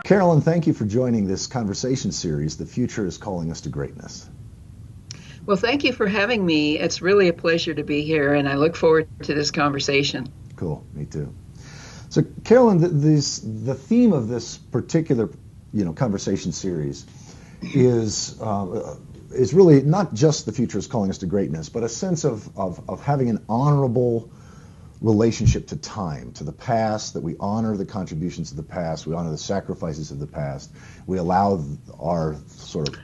Carolyn, thank you for joining this conversation series, The Future is Calling Us to Greatness. Well, thank you for having me. It's really a pleasure to be here, and I look forward to this conversation. Cool, me too. So, Carolyn, the theme of this particular, conversation series is really not just the future is calling us to greatness, but a sense of having an honorable relationship to time, to the past, that we honor the contributions of the past, we honor the sacrifices of the past, we allow our sort of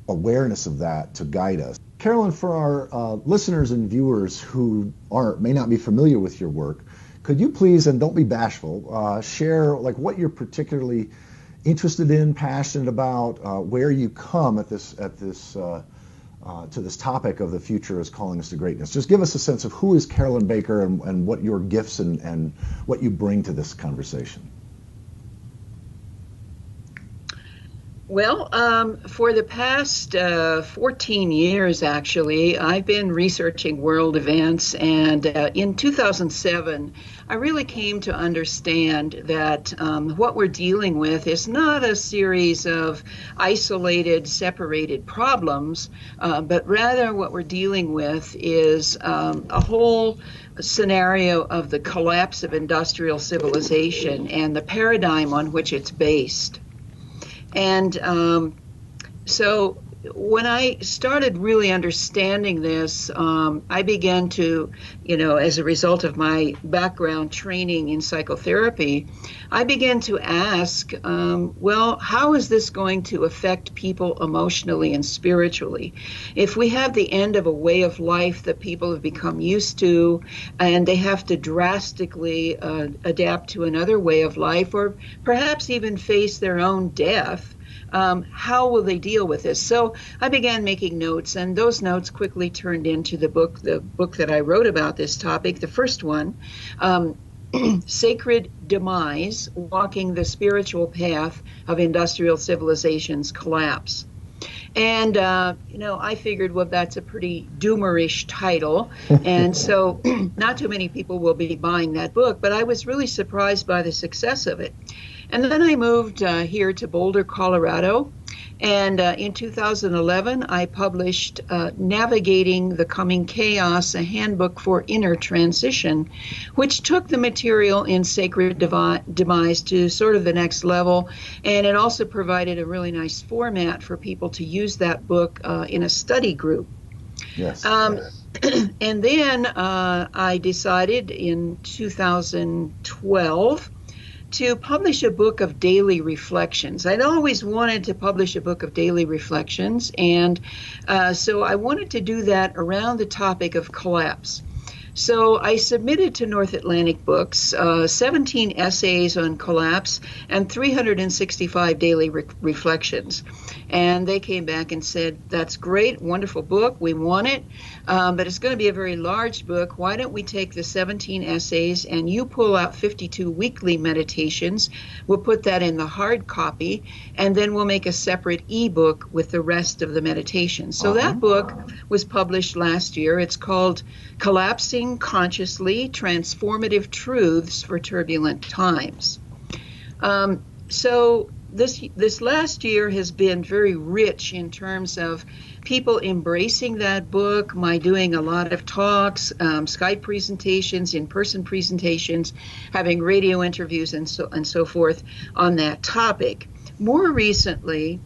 awareness of that to guide us. Carolyn, for our listeners and viewers who may not be familiar with your work, could you please, and don't be bashful, share what you're particularly interested in, passionate about, where you come to this topic of the future is calling us to greatness. Just give us a sense of who is Carolyn Baker and what your gifts and what you bring to this conversation. Well, for the past 14 years, actually, I've been researching world events, and in 2007, I really came to understand that what we're dealing with is not a series of isolated, separated problems, but rather what we're dealing with is a whole scenario of the collapse of industrial civilization and the paradigm on which it's based. And so when I started really understanding this, I began to, as a result of my background training in psychotherapy, I began to ask, well, how is this going to affect people emotionally and spiritually? If we have the end of a way of life that people have become used to, and they have to drastically adapt to another way of life, or perhaps even face their own death, how will they deal with this? So I began making notes, and those notes quickly turned into the book that I wrote about this topic. The first one, Sacred Demise, Walking the Spiritual Path of Industrial Civilization's Collapse. And, I figured, well, that's a pretty doomerish title. And so not too many people will be buying that book, but I was really surprised by the success of it. And then I moved here to Boulder, Colorado. And in 2011, I published Navigating the Coming Chaos, a Handbook for Inner Transition, which took the material in Sacred Demise to sort of the next level. And it also provided a really nice format for people to use that book in a study group. Yes. And then I decided in 2012 to publish a book of daily reflections. I'd always wanted to publish a book of daily reflections, and so I wanted to do that around the topic of collapse. So I submitted to North Atlantic Books 17 essays on collapse and 365 daily reflections. And they came back and said, that's great, wonderful book, we want it, but it's going to be a very large book. Why don't we take the 17 essays and you pull out 52 weekly meditations, we'll put that in the hard copy, and then we'll make a separate ebook with the rest of the meditations. So that book was published last year. It's called Collapsing Consciously, Transformative Truths for Turbulent Times. So this last year has been very rich in terms of people embracing that book, my doing a lot of talks, Skype presentations, in-person presentations, having radio interviews, and so forth on that topic. More recently,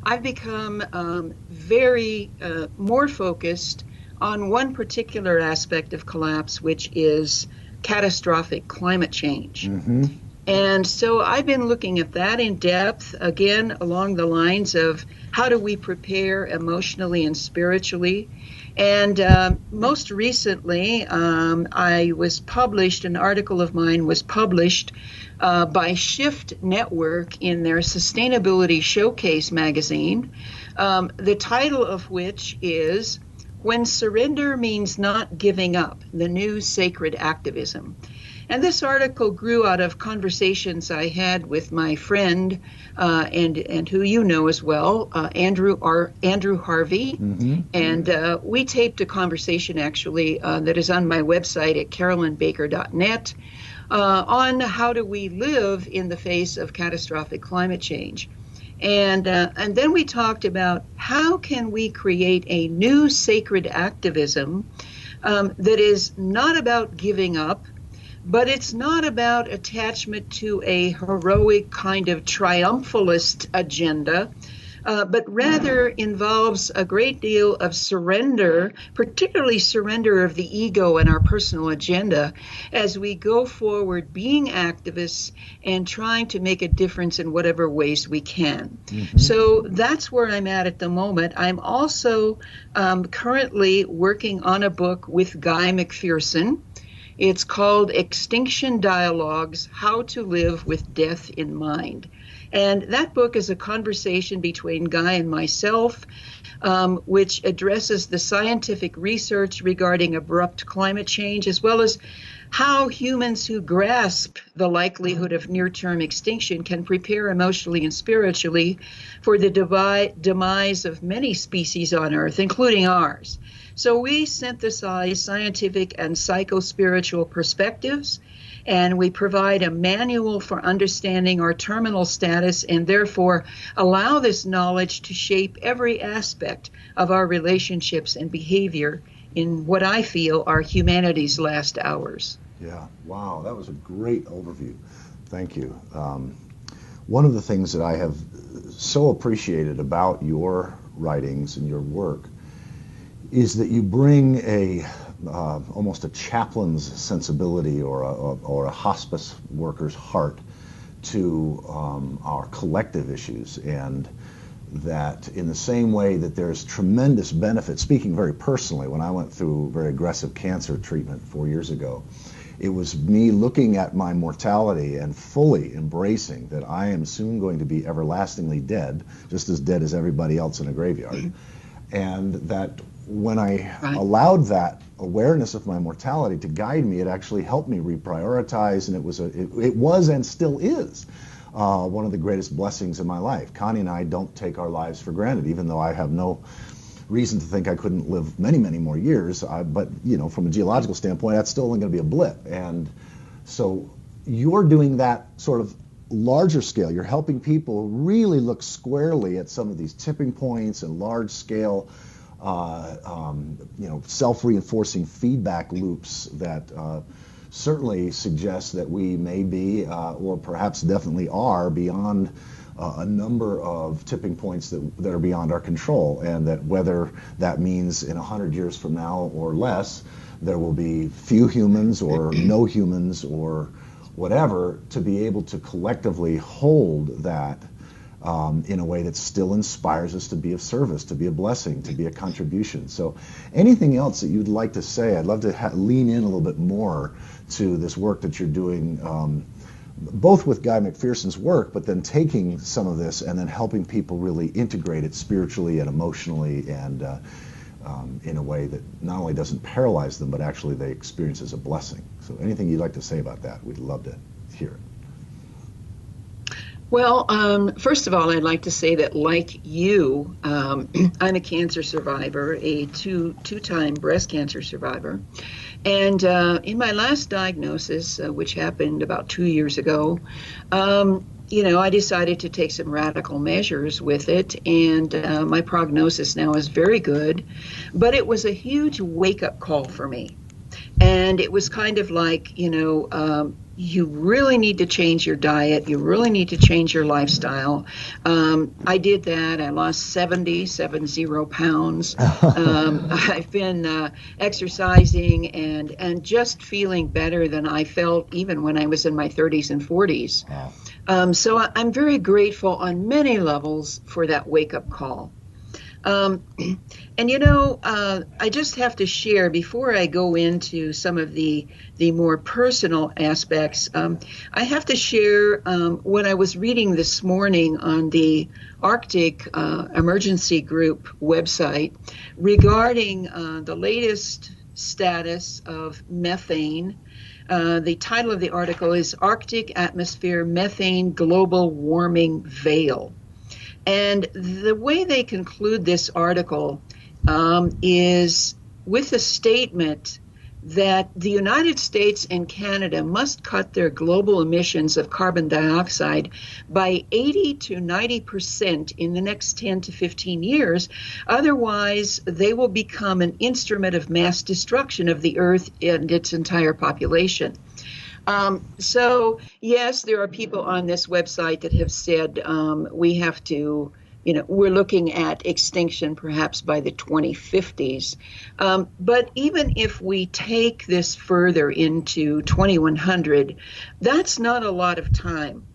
I've become very more focused on one particular aspect of collapse, which is catastrophic climate change. Mm-hmm. And so I've been looking at that in depth, again, along the lines of how do we prepare emotionally and spiritually. And most recently, an article of mine was published by Shift Network in their Sustainability Showcase magazine, the title of which is When Surrender Means Not Giving Up, the New Sacred Activism. And this article grew out of conversations I had with my friend and who you know as well, Andrew Harvey. Mm-hmm. And we taped a conversation actually that is on my website at carolynbaker.net. on how do we live in the face of catastrophic climate change. And then we talked about how can we create a new sacred activism that is not about giving up, but it's not about attachment to a heroic kind of triumphalist agenda, but rather involves a great deal of surrender, particularly surrender of the ego and our personal agenda as we go forward being activists and trying to make a difference in whatever ways we can. Mm-hmm. So that's where I'm at the moment. I'm also currently working on a book with Guy McPherson. It's called Extinction Dialogues, How to Live with Death in Mind. And that book is a conversation between Guy and myself, which addresses the scientific research regarding abrupt climate change, as well as how humans who grasp the likelihood of near-term extinction can prepare emotionally and spiritually for the demise of many species on Earth, including ours. So we synthesize scientific and psycho-spiritual perspectives, and we provide a manual for understanding our terminal status and therefore allow this knowledge to shape every aspect of our relationships and behavior in what I feel are humanity's last hours. Yeah, wow, that was a great overview. Thank you. One of the things that I have so appreciated about your writings and your work is that you bring a almost a chaplain's sensibility or a hospice worker's heart to our collective issues, and that in the same way that there's tremendous benefit, speaking very personally, when I went through very aggressive cancer treatment 4 years ago, it was me looking at my mortality and fully embracing that I am soon going to be everlastingly dead, just as dead as everybody else in a graveyard. And that when I allowed that awareness of my mortality to guide me, it actually helped me reprioritize, and it was and still is one of the greatest blessings in my life. Connie and I don't take our lives for granted, even though I have no reason to think I couldn't live many, many more years. But you know, from a geological standpoint, that's still only going to be a blip. And so you're doing that sort of larger scale. You're helping people really look squarely at some of these tipping points and large scale self-reinforcing feedback loops that certainly suggest that we may be, or perhaps definitely are, beyond a number of tipping points that are beyond our control, and that whether that means in 100 years from now or less, there will be few humans or no humans or whatever, to be able to collectively hold that in a way that still inspires us to be of service, to be a blessing, to be a contribution. So anything else that you'd like to say? I'd love to lean in a little bit more to this work that you're doing, both with Guy McPherson's work, but then taking some of this and then helping people really integrate it spiritually and emotionally, and in a way that not only doesn't paralyze them, but actually they experience as a blessing. So anything you'd like to say about that, we'd love to hear it. Well, first of all, I'd like to say that, like you, I'm a cancer survivor, a two-time breast cancer survivor. And in my last diagnosis, which happened about 2 years ago, I decided to take some radical measures with it. And my prognosis now is very good. But it was a huge wake-up call for me. And it was kind of like, you really need to change your diet. You really need to change your lifestyle. I did that. I lost 70 pounds. I've been exercising and just feeling better than I felt even when I was in my 30s and 40s. Wow. So I'm very grateful on many levels for that wake-up call. I just have to share, before I go into some of the more personal aspects, I have to share what I was reading this morning on the Arctic Emergency Group website regarding the latest status of methane. The title of the article is Arctic Atmosphere Methane Global Warming Veil. And the way they conclude this article is with a statement that the United States and Canada must cut their global emissions of carbon dioxide by 80 to 90% in the next 10 to 15 years. Otherwise, they will become an instrument of mass destruction of the Earth and its entire population. So, yes, there are people on this website that have said we have to, we're looking at extinction perhaps by the 2050s. But even if we take this further into 2100, that's not a lot of time.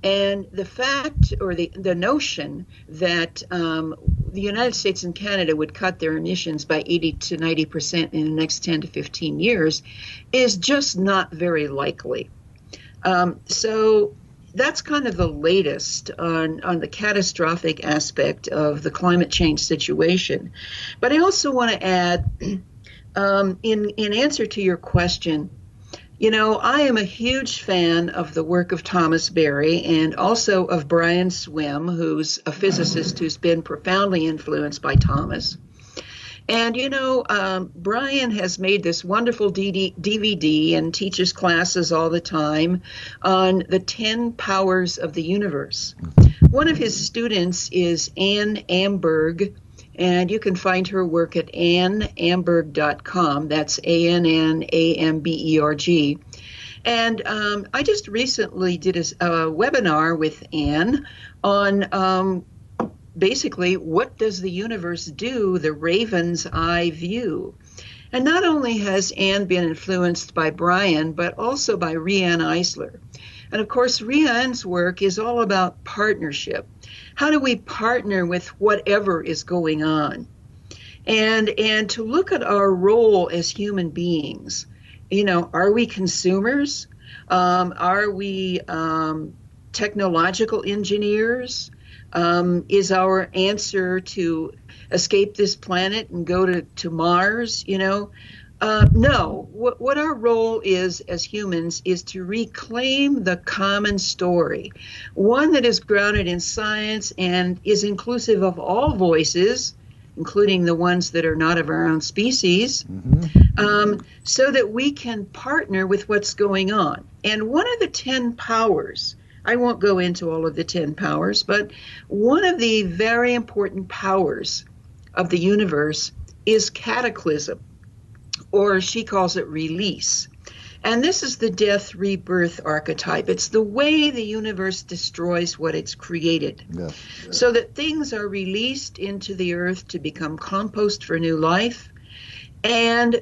And the fact or the notion that the United States and Canada would cut their emissions by 80 to 90% in the next 10 to 15 years is just not very likely. So that's kind of the latest on the catastrophic aspect of the climate change situation. But I also want to add, in answer to your question, I am a huge fan of the work of Thomas Berry and also of Brian Swim, who's a physicist who's been profoundly influenced by Thomas. And, Brian has made this wonderful DVD and teaches classes all the time on the 10 powers of the universe. One of his students is Ann Amberg, and you can find her work at annamberg.com. That's ANNAMBERG. And I just recently did a webinar with Ann on basically what does the universe do, the raven's eye view. And not only has Ann been influenced by Brian, but also by Riane Eisler. And of course, Riane's work is all about partnership. How do we partner with whatever is going on? And to look at our role as human beings. Are we consumers? Are we technological engineers? Is our answer to escape this planet and go to Mars? No. What our role is as humans is to reclaim the common story, one that is grounded in science and is inclusive of all voices, including the ones that are not of our own species, so that we can partner with what's going on. And one of the 10 powers, I won't go into all of the 10 powers, but one of the very important powers of the universe is cataclysm, or she calls it release. And this is the death rebirth archetype. It's the way the universe destroys what it's created. Yes. So that things are released into the earth to become compost for new life. And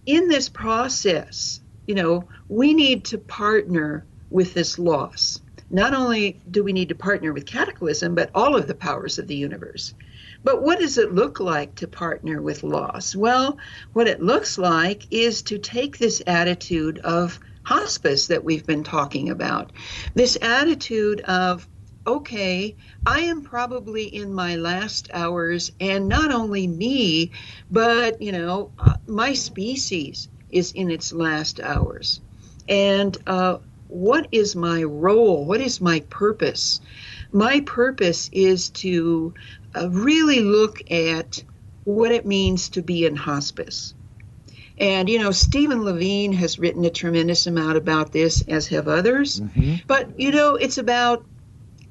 in this process, we need to partner with this loss. Not only do we need to partner with cataclysm, but all of the powers of the universe. But what does it look like to partner with loss? Well, what it looks like is to take this attitude of hospice that we've been talking about. This attitude of, okay, I am probably in my last hours, and not only me, but, my species is in its last hours. And what is my role? What is my purpose? My purpose is to really look at what it means to be in hospice. And, Stephen Levine has written a tremendous amount about this, as have others. But, it's about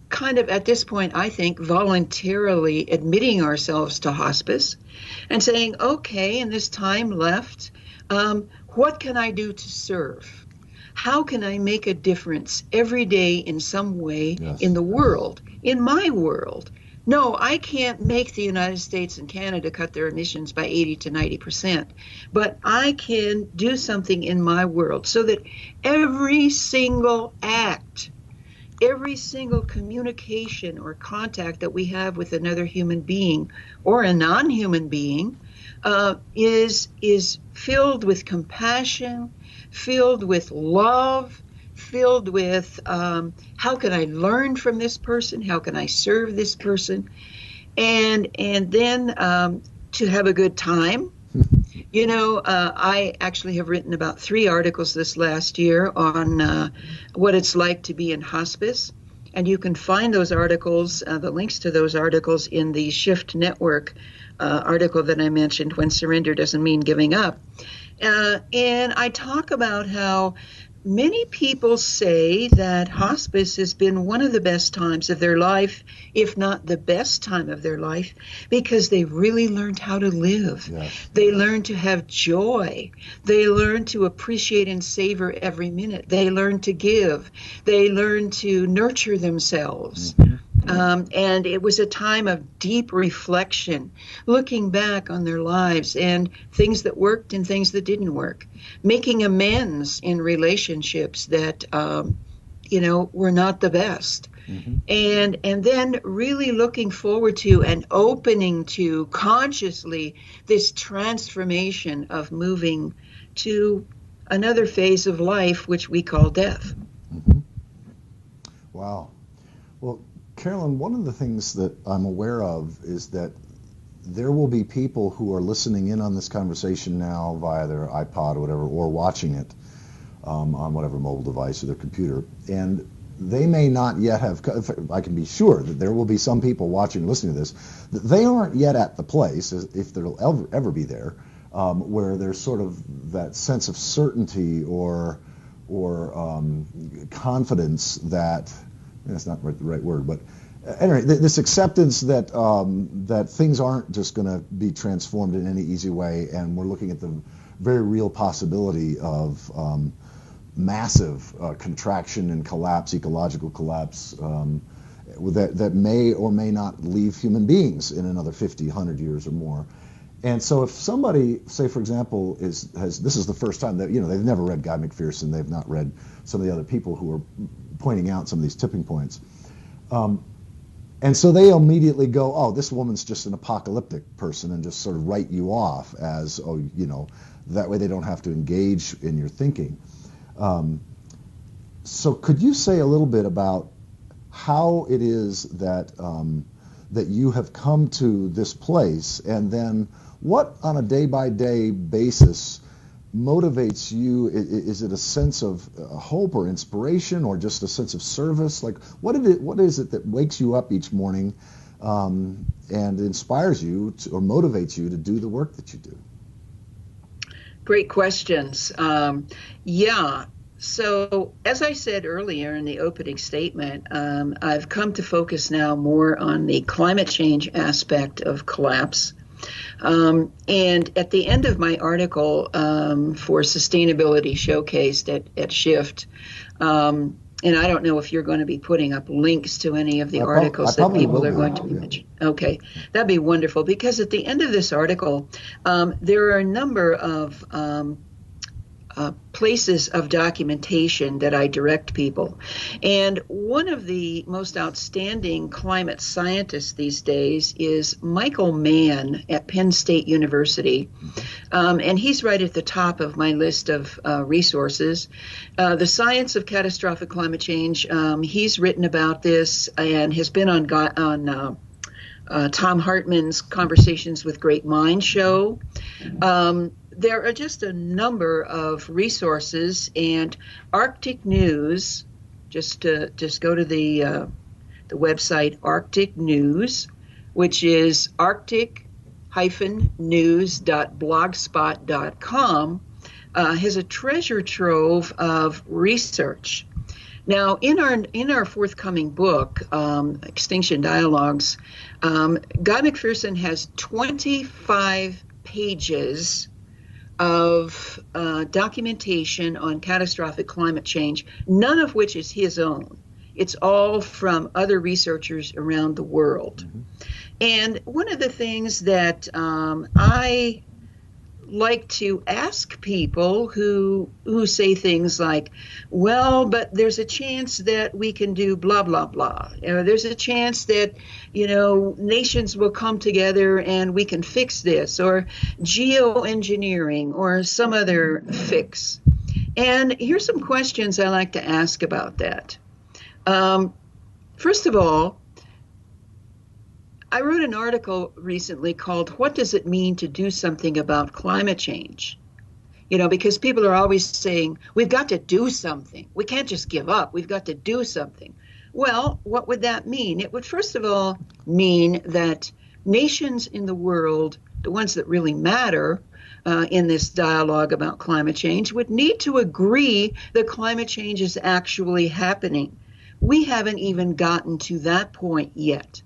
kind of, at this point, I think, voluntarily admitting ourselves to hospice and saying, okay, in this time left, what can I do to serve? How can I make a difference every day in some way in the world, in my world? No, I can't make the United States and Canada cut their emissions by 80 to 90%, but I can do something in my world so that every single act, every single communication or contact that we have with another human being or a non-human being is filled with compassion, filled with love, filled with how can I learn from this person? How can I serve this person? And then to have a good time. I actually have written about 3 articles this last year on what it's like to be in hospice. And you can find those articles, the links to those articles in the Shift Network article that I mentioned, When Surrender Doesn't Mean Giving Up. And I talk about how many people say that hospice has been one of the best times of their life, if not the best time of their life, because they really learned how to live. Yes. They learned to have joy. They learned to appreciate and savor every minute. They learned to give. They learned to nurture themselves. Mm-hmm. And it was a time of deep reflection, looking back on their lives and things that worked and things that didn't work, making amends in relationships that, were not the best. Mm-hmm. And then really looking forward to and opening to consciously this transformation of moving to another phase of life, which we call death. Mm-hmm. Wow. Well, Carolyn, one of the things that I'm aware of is that there will be people who are listening in on this conversation now via their iPod or whatever, or watching it on whatever mobile device or their computer, and they may not yet have, I can be sure that there will be some people watching and listening to this, that they aren't yet at the place, if they'll ever be there, where there's sort of that sense of certainty or confidence that, that's not the right word, but anyway, this acceptance that that things aren't just going to be transformed in any easy way, and we're looking at the very real possibility of massive contraction and collapse, ecological collapse, that may or may not leave human beings in another 50, 100 years or more. And so if somebody, say for example, this is the first time that, they've never read Guy McPherson, they've not read some of the other people who are pointing out some of these tipping points. And so they immediately go, oh, this woman's just an apocalyptic person, and just sort of write you off as, that way they don't have to engage in your thinking. So could you say a little bit about how it is that that you have come to this place, and then what on a day-by-day basis motivates you? Is it a sense of hope or inspiration, or just a sense of service? Like, what is it that wakes you up each morning and inspires you or motivates you to do the work that you do? Great questions. Yeah. So as I said earlier in the opening statement, I've come to focus now more on the climate change aspect of collapse. And at the end of my article for Sustainability Showcased at Shift, and I don't know if you're going to be putting up links to any of the articles that people are going to be mentioning. Okay, that'd be wonderful, because at the end of this article, there are a number of places of documentation that I direct people. And one of the most outstanding climate scientists these days is Michael Mann at Penn State University. And he's right at the top of my list of resources. The Science of Catastrophic Climate Change, he's written about this and has been on Tom Hartman's Conversations with Great Minds show. There are just a number of resources, and Arctic News, just go to the website Arctic News, which is arctic-news.blogspot.com, has a treasure trove of research. Now, in our forthcoming book, Extinction Dialogues, Guy McPherson has 25 pages of documentation on catastrophic climate change, none of which is his own. It's all from other researchers around the world. Mm-hmm. And one of the things that I like to ask people who say things like, well, but there's a chance that we can do blah, blah, blah. There's a chance that, nations will come together and we can fix this, or geoengineering, or some other fix. And here's some questions I like to ask about that. First of all, I wrote an article recently called "What Does It Mean to Do Something About Climate Change?" Because people are always saying, we've got to do something. We can't just give up. We've got to do something. Well, what would that mean? It would first of all mean that nations in the world, the ones that really matter, in this dialogue about climate change would need to agree that climate change is actually happening. We haven't even gotten to that point yet.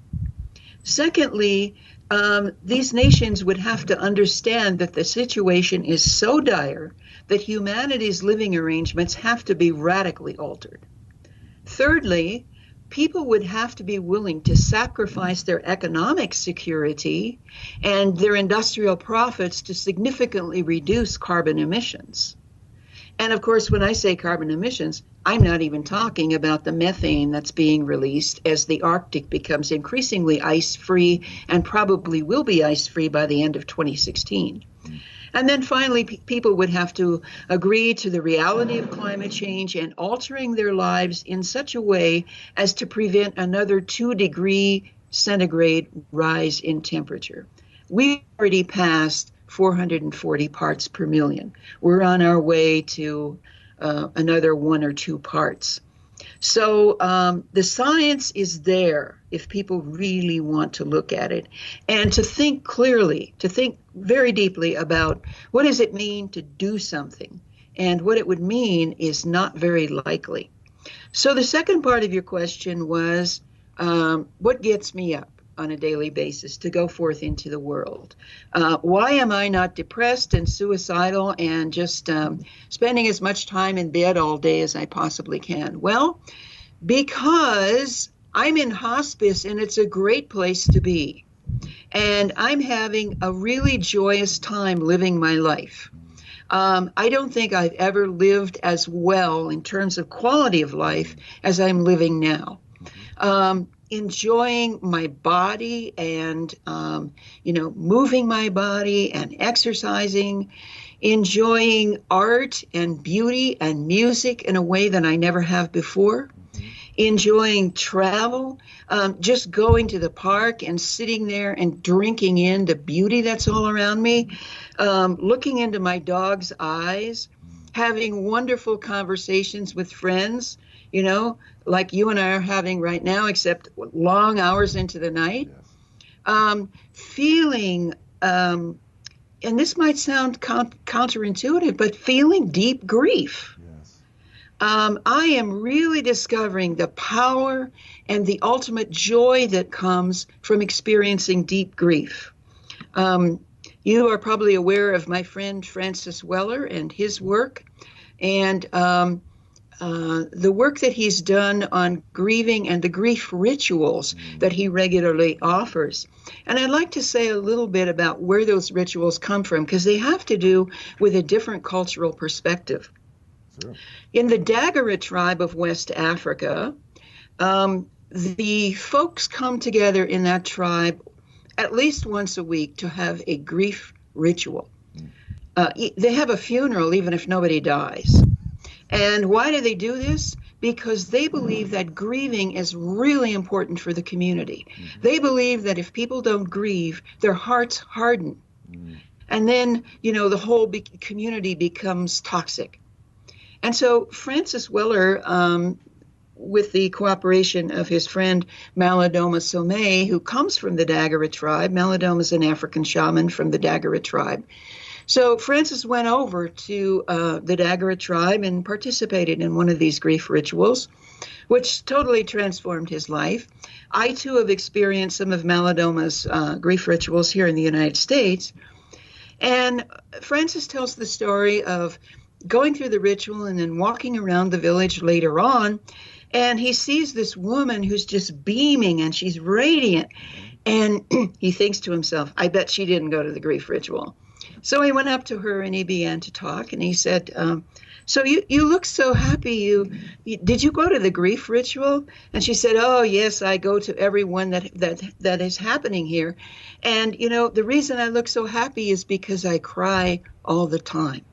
Secondly, these nations would have to understand that the situation is so dire that humanity's living arrangements have to be radically altered. Thirdly, people would have to be willing to sacrifice their economic security and their industrial profits to significantly reduce carbon emissions. And of course, when I say carbon emissions, I'm not even talking about the methane that's being released as the Arctic becomes increasingly ice-free and probably will be ice-free by the end of 2016. And then finally, people would have to agree to the reality of climate change and altering their lives in such a way as to prevent another 2-degree centigrade rise in temperature. We already passed 440 parts per million. We're on our way to another 1 or 2 parts. So the science is there if people really want to look at it and to think clearly, to think very deeply about what does it mean to do something, and what it would mean is not very likely. So the second part of your question was, what gets me up on a daily basis to go forth into the world? Why am I not depressed and suicidal and just spending as much time in bed all day as I possibly can? Well, because I'm in hospice and it's a great place to be. And I'm having a really joyous time living my life. I don't think I've ever lived as well in terms of quality of life as I'm living now. Enjoying my body and, moving my body and exercising, enjoying art and beauty and music in a way that I never have before, enjoying travel, just going to the park and sitting there and drinking in the beauty that's all around me, looking into my dog's eyes, having wonderful conversations with friends, like you and I are having right now, except long hours into the night. Feeling, and this might sound counterintuitive, but feeling deep grief. I am really discovering the power and the ultimate joy that comes from experiencing deep grief. You are probably aware of my friend Francis Weller and his work, and the work that he's done on grieving and the grief rituals that he regularly offers. And I'd like to say a little bit about where those rituals come from, because they have to do with a different cultural perspective. Sure. In the Dagara tribe of West Africa, the folks come together in that tribe at least once a week to have a grief ritual. They have a funeral even if nobody dies. And why do they do this? Because they believe that grieving is really important for the community. They believe that if people don't grieve, their hearts harden. And then, the whole community becomes toxic. And so Francis Weller, with the cooperation of his friend Malidoma Somé, who comes from the Dagara tribe. Malidoma is an African shaman from the Dagara tribe. So Francis went over to the Dagara tribe and participated in one of these grief rituals, which totally transformed his life. I, too, have experienced some of Malidoma's grief rituals here in the United States. And Francis tells the story of going through the ritual and then walking around the village later on, and he sees this woman who's just beaming and she's radiant. And he thinks to himself, I bet she didn't go to the grief ritual. So he went up to her and he began to talk, and he said, so you look so happy. Did you go to the grief ritual? And she said, oh, yes, I go to every one that is happening here. And, the reason I look so happy is because I cry all the time.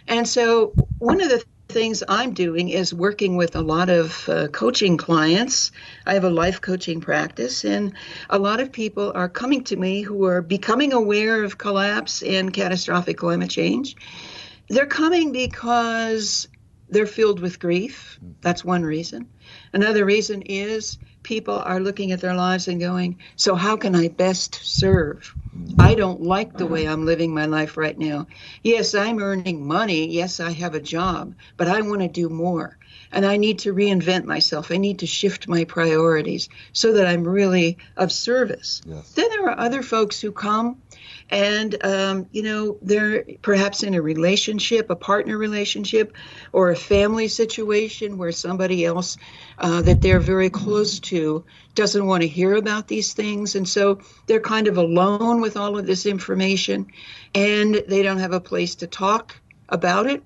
And so one of the things I'm doing is working with a lot of coaching clients. I have a life coaching practice, and a lot of people are coming to me who are becoming aware of collapse and catastrophic climate change. They're coming because they're filled with grief. That's one reason. Another reason is people are looking at their lives and going, so how can I best serve? I don't like the way I'm living my life right now. Yes, I'm earning money. Yes, I have a job, but I want to do more. And I need to reinvent myself. I need to shift my priorities so that I'm really of service. Yes. Then there are other folks who come and, they're perhaps in a relationship, a partner relationship, or a family situation where somebody else that they're very close to doesn't want to hear about these things. And so they're kind of alone with all of this information, and they don't have a place to talk about it.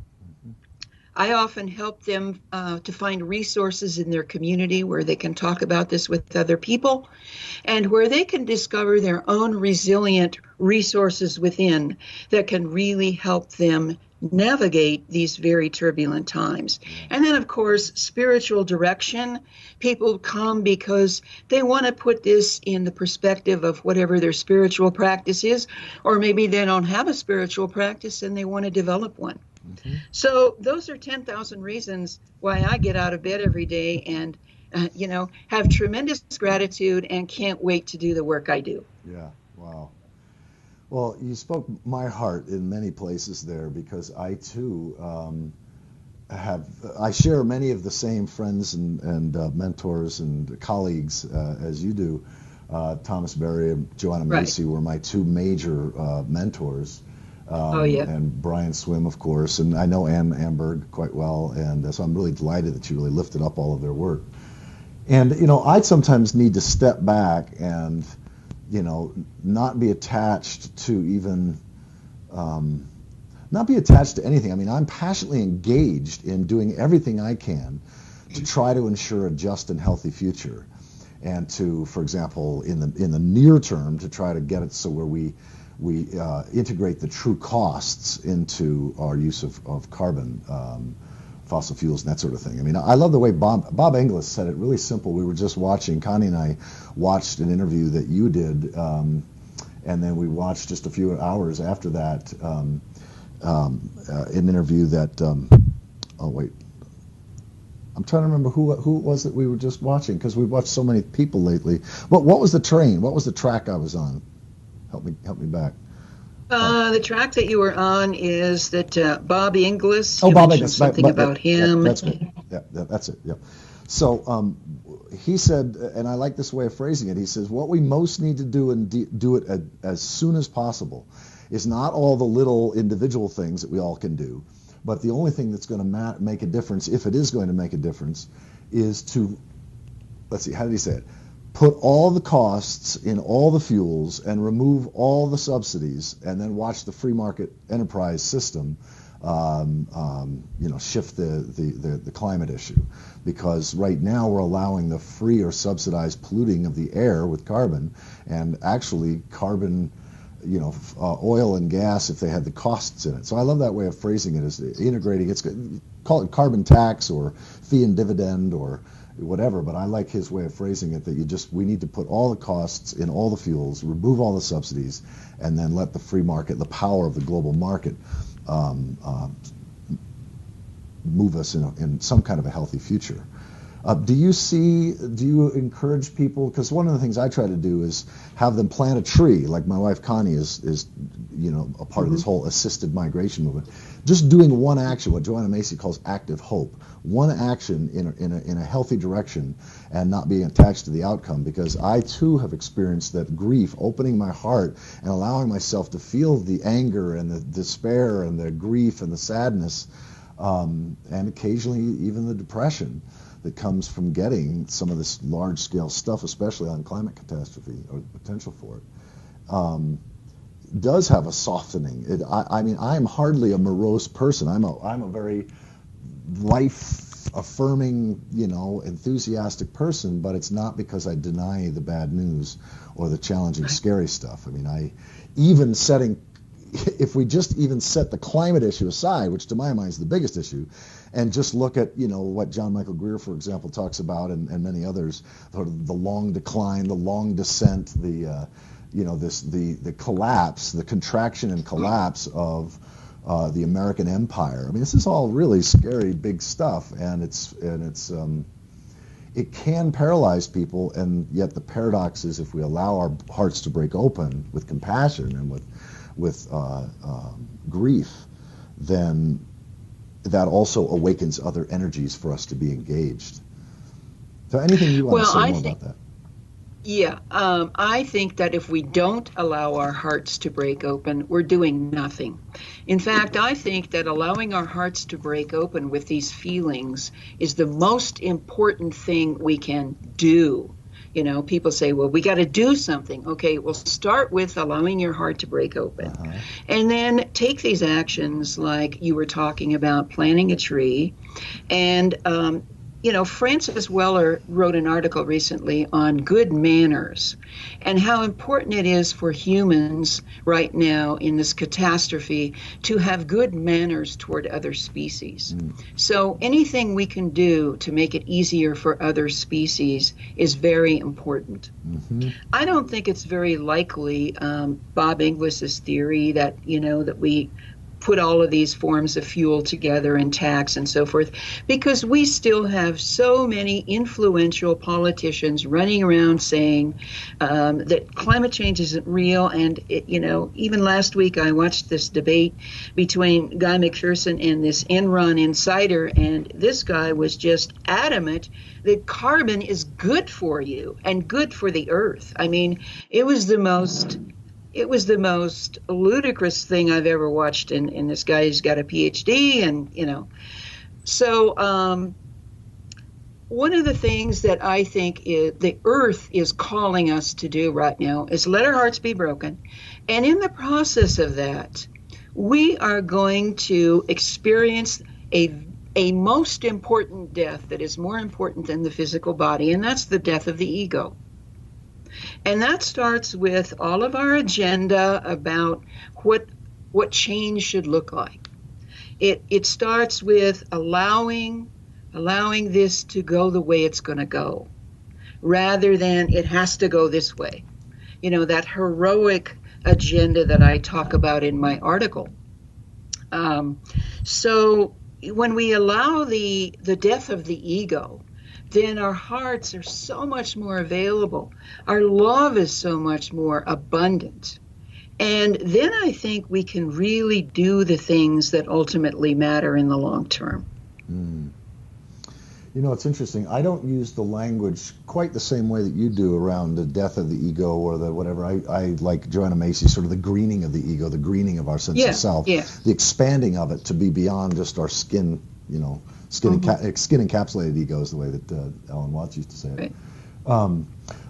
I often help them to find resources in their community where they can talk about this with other people and where they can discover their own resilient resources within that can really help them navigate these very turbulent times. And then, of course, spiritual direction. People come because they want to put this in the perspective of whatever their spiritual practice is, or maybe they don't have a spiritual practice and they want to develop one. Mm-hmm. So those are 10,000 reasons why I get out of bed every day and, have tremendous gratitude and can't wait to do the work I do. Yeah, wow. Well, you spoke my heart in many places there, because I too I share many of the same friends and mentors and colleagues as you do. Thomas Berry and Joanna Macy were my two major mentors. And Brian Swim, of course, and I know Ann Amberg quite well, and so I'm really delighted that you really lifted up all of their work. And, I sometimes need to step back and, not be attached to even, not be attached to anything. I mean, I'm passionately engaged in doing everything I can to try to ensure a just and healthy future, and to, for example, in the near term, to try to get it so where we integrate the true costs into our use of carbon, fossil fuels, and that sort of thing. I mean, I love the way Bob Inglis said it really simple. We were just watching, Connie and I watched an interview that you did, and then we watched just a few hours after that an interview that, I'm trying to remember who it was that we were just watching, because we've watched so many people lately. What was the train? What was the track I was on? Help me back. The track that you were on is that Bob Inglis. Oh, Bob Inglis. Something about him. That's good. Yeah, that's it. Yeah. So he said, and I like this way of phrasing it. He says, what we most need to do, and do it as soon as possible, is not all the little individual things that we all can do, but the only thing that's going to make a difference, if it is going to make a difference, is to, let's see, how did he say it? Put all the costs in all the fuels and remove all the subsidies, and then watch the free market enterprise system, shift the climate issue. Because right now we're allowing the free or subsidized polluting of the air with carbon, and actually carbon, oil and gas, if they had the costs in it. So I love that way of phrasing it, as integrating. Call it carbon tax or fee and dividend or whatever, but I like his way of phrasing it, that we need to put all the costs in all the fuels, remove all the subsidies, and then let the free market, the power of the global market, move us in some kind of a healthy future. Do you encourage people, because one of the things I try to do is have them plant a tree, like my wife Connie is a part of this whole assisted migration movement. Just doing one action, what Joanna Macy calls active hope, one action in a healthy direction, and not being attached to the outcome, because I too have experienced that grief, opening my heart and allowing myself to feel the anger and the despair and the grief and the sadness, and occasionally even the depression that comes from getting some of this large-scale stuff, especially on climate catastrophe or the potential for it, does have a softening. I mean, I am hardly a morose person. I'm a very life-affirming, enthusiastic person, but it's not because I deny the bad news or the challenging, scary stuff. I mean, if we just even set the climate issue aside, which to my mind is the biggest issue, and just look at, what John Michael Greer, for example, talks about, and many others, sort of the long decline, the long descent, the collapse, the contraction and collapse of the American empire. I mean, this is all really scary, big stuff, and it's it can paralyze people, and yet the paradox is if we allow our hearts to break open with compassion and with grief, then that also awakens other energies for us to be engaged. So anything you want to say more about that? Yeah, I think that if we don't allow our hearts to break open, we're doing nothing. In fact, I think that allowing our hearts to break open with these feelings is the most important thing we can do. You know, people say, well, we got to do something. Okay, well, start with allowing your heart to break open. And then take these actions like you were talking about, planting a tree. And, you know, Francis Weller wrote an article recently on good manners and how important it is for humans right now in this catastrophe to have good manners toward other species. So anything we can do to make it easier for other species is very important. I don't think it's very likely, Bob Inglis's theory that, you know, that we put all of these forms of fuel together and tax and so forth, because we still have so many influential politicians running around saying that climate change isn't real. And, you know, even last week I watched this debate between Guy McPherson and this Enron insider, and this guy was just adamant that carbon is good for you and good for the earth. I mean, it was the most ludicrous thing I've ever watched. And this guy's got a PhD, and, you know. So one of the things that I think the earth is calling us to do right now is let our hearts be broken. And in the process of that, we are going to experience a most important death that is more important than the physical body, and that's the death of the ego. And that starts with all of our agenda about what change should look like. It starts with allowing this to go the way it's going to go, rather than it has to go this way. You know, that heroic agenda that I talk about in my article. So when we allow the death of the ego, then our hearts are so much more available. Our love is so much more abundant. And then I think we can really do the things that ultimately matter in the long term. You know, it's interesting. I don't use the language quite the same way that you do around the death of the ego or the whatever. I like Joanna Macy's sort of the greening of the ego, the greening of our sense of self, the expanding of it to be beyond just our skin, you know, skin encapsulated ego is the way that Alan Watts used to say it. Right.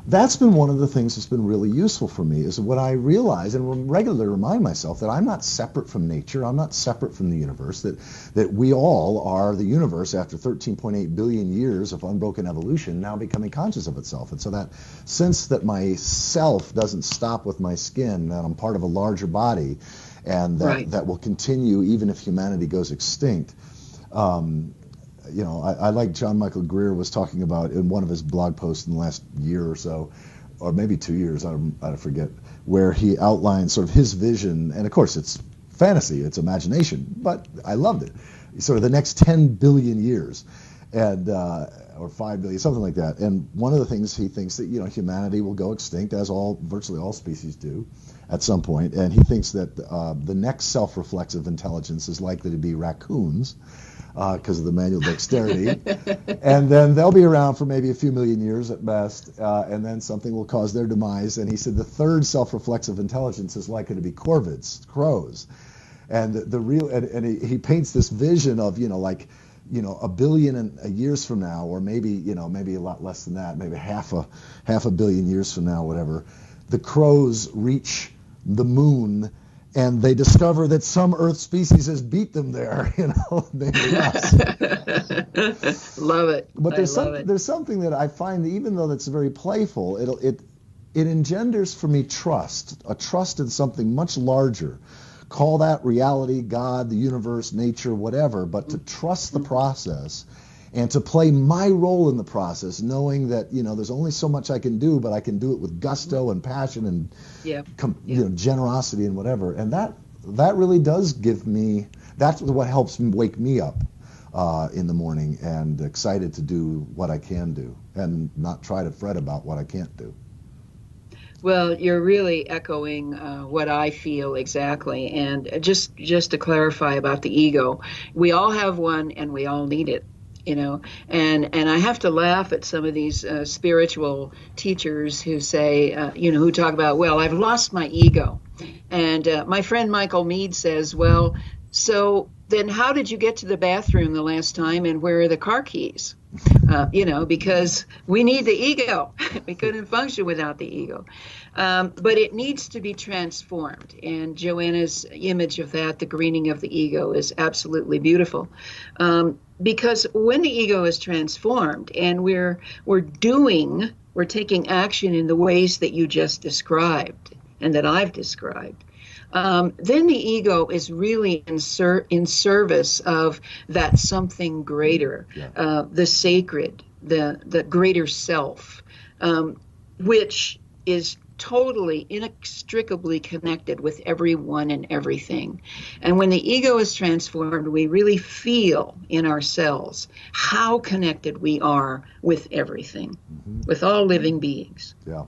That's been one of the things that's been really useful for me, is what I realize and regularly remind myself that I'm not separate from nature, I'm not separate from the universe, that we all are the universe after 13.8 billion years of unbroken evolution now becoming conscious of itself. And so that sense that my self doesn't stop with my skin, that I'm part of a larger body, and that will continue even if humanity goes extinct. You know, I like John Michael Greer was talking about in one of his blog posts in the last year or so, or maybe 2 years, I forget, where he outlined sort of his vision, and of course it's fantasy, it's imagination, but I loved it. Sort of the next 10 billion years, and or 5 billion, something like that. And one of the things he thinks that, you know, humanity will go extinct, as virtually all species do, at some point. And he thinks that the next self-reflexive intelligence is likely to be raccoons, because of the manual dexterity, and then they'll be around for maybe a few million years at best, and then something will cause their demise. And he said the third self-reflexive intelligence is likely to be corvids, crows, and the real. And he paints this vision of, you know, like, you know, a billion years from now, or maybe, you know, maybe a lot less than that, maybe half a billion years from now, whatever, the crows reach the moon. And they discover that some Earth species has beat them there, you know, maybe us. Love it. But there's something that I find that even though that's very playful, it engenders for me a trust in something much larger. Call that reality, God, the universe, nature, whatever, but to trust the process and to play my role in the process, knowing that, you know, there's only so much I can do, but I can do it with gusto and passion and you know, generosity and whatever. And that really does give me, that's what helps wake me up. in the morning and excited to do what I can do and not try to fret about what I can't do. Well, you're really echoing what I feel exactly. And just to clarify about the ego, we all have one and we all need it, you know. And I have to laugh at some of these spiritual teachers who say, who talk about, well, I've lost my ego. And my friend Michael Mead says, well, so then how did you get to the bathroom the last time and where are the car keys? Because we need the ego. We couldn't function without the ego. But it needs to be transformed. And Joanna's image of that, the greening of the ego, is absolutely beautiful. Because when the ego is transformed and we're taking action in the ways that you just described and that I've described, then the ego is really in service of that something greater, the sacred, the greater self, which is totally inextricably connected with everyone and everything. And when the ego is transformed, we really feel in ourselves how connected we are with everything, with all living beings. Yeah.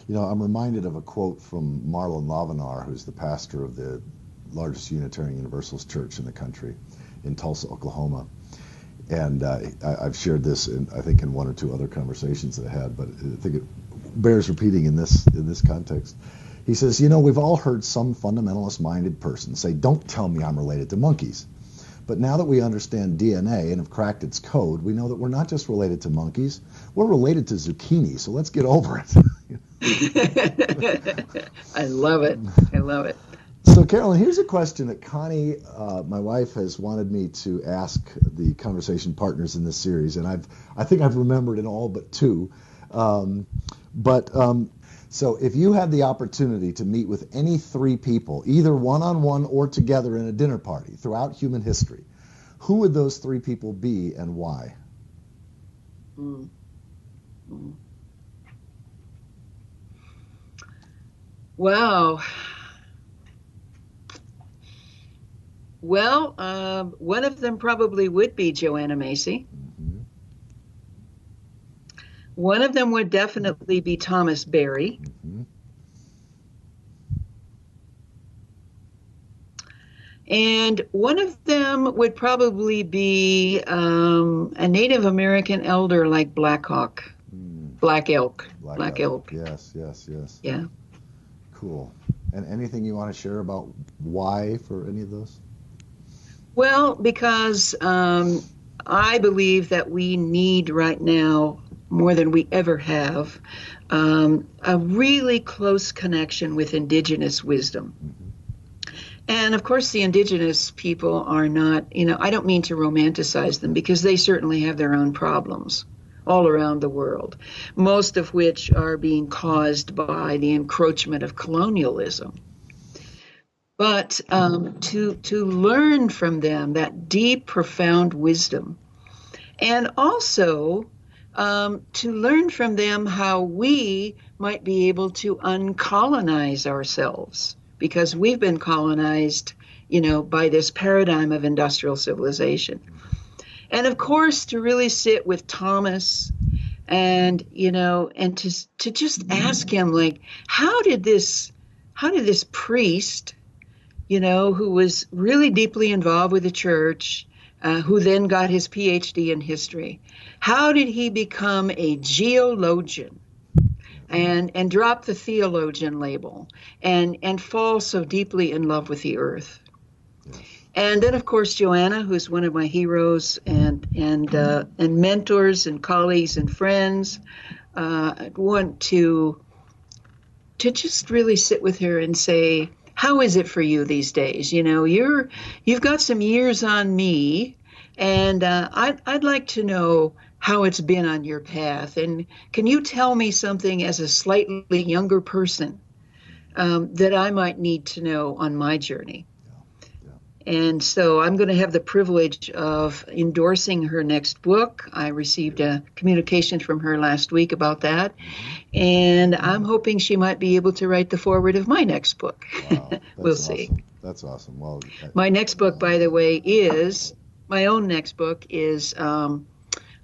I'm reminded of a quote from Marlon Lavenar, who's the pastor of the largest Unitarian Universalist church in the country in Tulsa, Oklahoma. And I've shared this, I think, in one or two other conversations that I had, but I think it bears repeating in this context. He says, we've all heard some fundamentalist-minded person say, don't tell me I'm related to monkeys. But now that we understand DNA and have cracked its code, we know that we're not just related to monkeys, we're related to zucchini, so let's get over it. I love it. I love it. So, Carolyn, here's a question that Connie, my wife, has wanted me to ask the conversation partners in this series, and I think I've remembered in all but two. So if you had the opportunity to meet with any three people, either one-on-one or together in a dinner party throughout human history, who would those three people be and why? Wow. Well, one of them probably would be Joanna Macy. One of them would definitely be Thomas Berry. And one of them would probably be a Native American elder like Black Elk. Black Elk. Yes. Yeah. Cool. And anything you want to share about why for any of those? Well, because I believe that we need right now, more than we ever have, a really close connection with Indigenous wisdom. And of course, the Indigenous people are not, I don't mean to romanticize them because they certainly have their own problems all around the world, most of which are being caused by the encroachment of colonialism. But to learn from them that deep, profound wisdom, and also to learn from them how we might be able to uncolonize ourselves, because we've been colonized, by this paradigm of industrial civilization. And of course, to really sit with Thomas and, and to just ask him, like, how did this priest, who was really deeply involved with the church, who then got his PhD in history, how did he become a geologian and drop the theologian label and fall so deeply in love with the earth? And then, of course, Joanna, who's one of my heroes and mentors and colleagues and friends, I want to just really sit with her and say, how is it for you these days? You've got some years on me, and I'd like to know how it's been on your path. And can you tell me something as a slightly younger person that I might need to know on my journey? And so I'm going to have the privilege of endorsing her next book. I received a communication from her last week about that. And I'm hoping she might be able to write the foreword of my next book. Wow, we'll see. That's awesome. Well, my next book, by the way, is my own next book is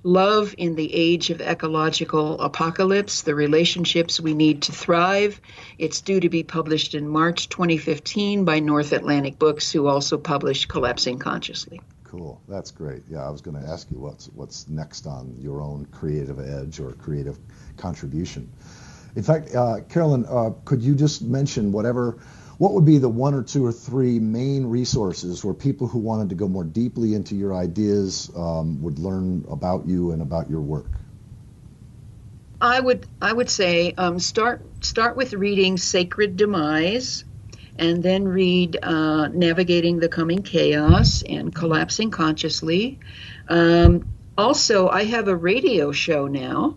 Love in the Age of Ecological Apocalypse, The Relationships We Need to Thrive. It's due to be published in March 2015 by North Atlantic Books, who also published Collapsing Consciously. Cool. That's great. Yeah, I was going to ask you what's next on your own creative edge or creative contribution. In fact, Carolyn, could you just mention what would be the one or two or three main resources where people who wanted to go more deeply into your ideas would learn about you and about your work? I would say start with reading Sacred Demise, and then read Navigating the Coming Chaos and Collapsing Consciously. Also, I have a radio show now,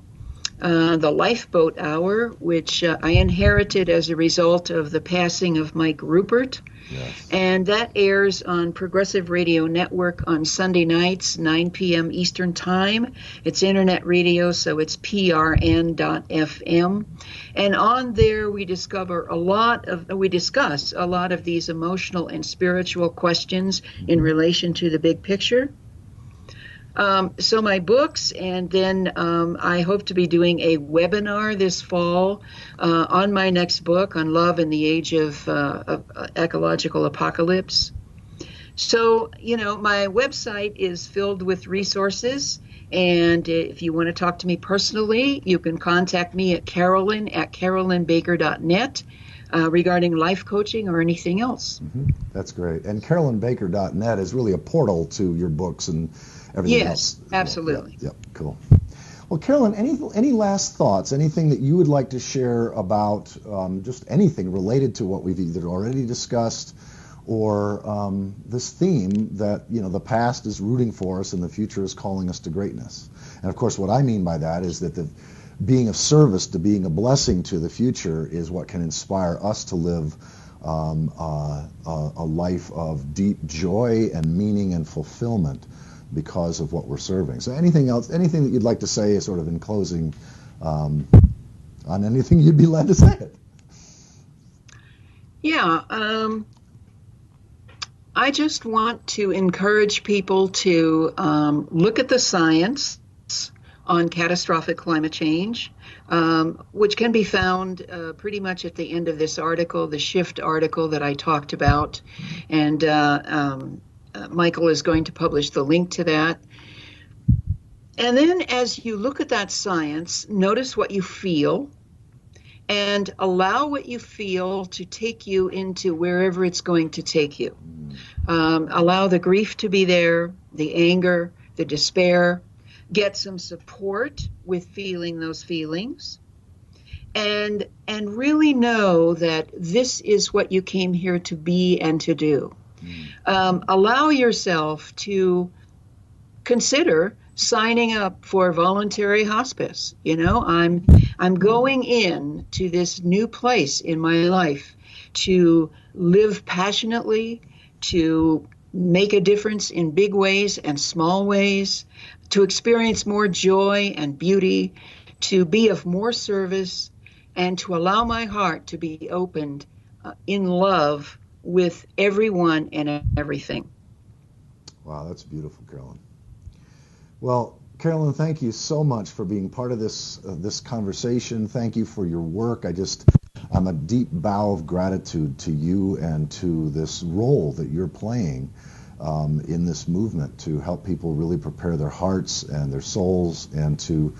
the Lifeboat Hour, which I inherited as a result of the passing of Mike Rupert. Yes. And that airs on Progressive Radio Network on Sunday nights, 9 p.m. Eastern Time. It's internet radio, so it's prn.fm. And on there, we discuss a lot of these emotional and spiritual questions in relation to the big picture. So my books, and then I hope to be doing a webinar this fall on my next book on love in the age of ecological apocalypse. So, my website is filled with resources, and if you want to talk to me personally, you can contact me at carolyn@carolynbaker.net regarding life coaching or anything else. Mm-hmm. That's great. And carolynbaker.net is really a portal to your books and everything else. Yes, absolutely. Yep, cool. Well, Carolyn, any last thoughts, anything that you would like to share about just anything related to what we've either already discussed or this theme that, the past is rooting for us and the future is calling us to greatness? And of course, what I mean by that is that the being of service to being a blessing to the future is what can inspire us to live a life of deep joy and meaning and fulfillment because of what we're serving. So anything that you'd like to say sort of in closing on anything, you'd be glad to say it. Yeah, I just want to encourage people to look at the science on catastrophic climate change, which can be found pretty much at the end of this article, the Shift article that I talked about. And Michael is going to publish the link to that. And then as you look at that science, notice what you feel and allow what you feel to take you into wherever it's going to take you. Allow the grief to be there, the anger, the despair. Get some support with feeling those feelings, and really know that this is what you came here to be and to do. Allow yourself to consider signing up for voluntary hospice. I'm going in to this new place in my life to live passionately, to make a difference in big ways and small ways, to experience more joy and beauty, to be of more service, and to allow my heart to be opened in love with everyone and everything. Wow, that's beautiful, Carolyn. Well, Carolyn, thank you so much for being part of this conversation. Thank you for your work. I'm a deep bow of gratitude to you and to this role that you're playing in this movement to help people really prepare their hearts and their souls and to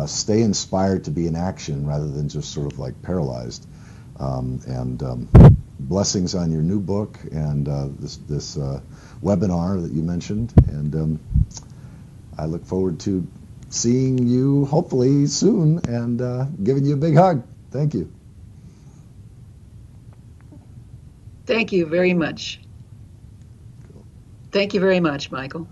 stay inspired to be in action rather than just sort of like paralyzed. Blessings on your new book and this webinar that you mentioned. And I look forward to seeing you hopefully soon and giving you a big hug. Thank you. Thank you very much. Thank you very much, Michael.